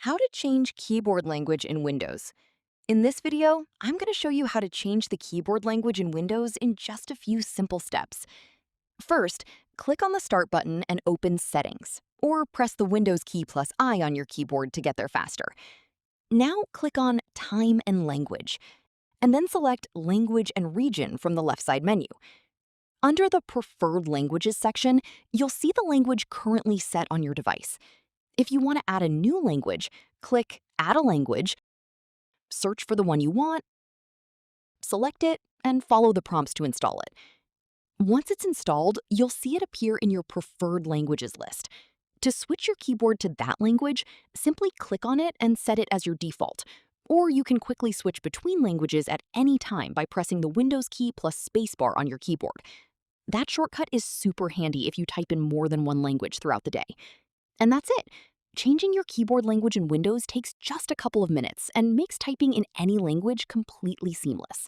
How to change keyboard language in Windows. In this video, I'm going to show you how to change the keyboard language in Windows in just a few simple steps. First, click on the Start button and open Settings, or press the Windows key plus I on your keyboard to get there faster. Now click on Time and Language, and then select Language and Region from the left side menu. Under the Preferred Languages section, you'll see the language currently set on your device. If you want to add a new language, click Add a Language, search for the one you want, select it, and follow the prompts to install it. Once it's installed, you'll see it appear in your Preferred Languages list. To switch your keyboard to that language, simply click on it and set it as your default. Or you can quickly switch between languages at any time by pressing the Windows key plus spacebar on your keyboard. That shortcut is super handy if you type in more than one language throughout the day. And that's it. Changing your keyboard language in Windows takes just a couple of minutes and makes typing in any language completely seamless.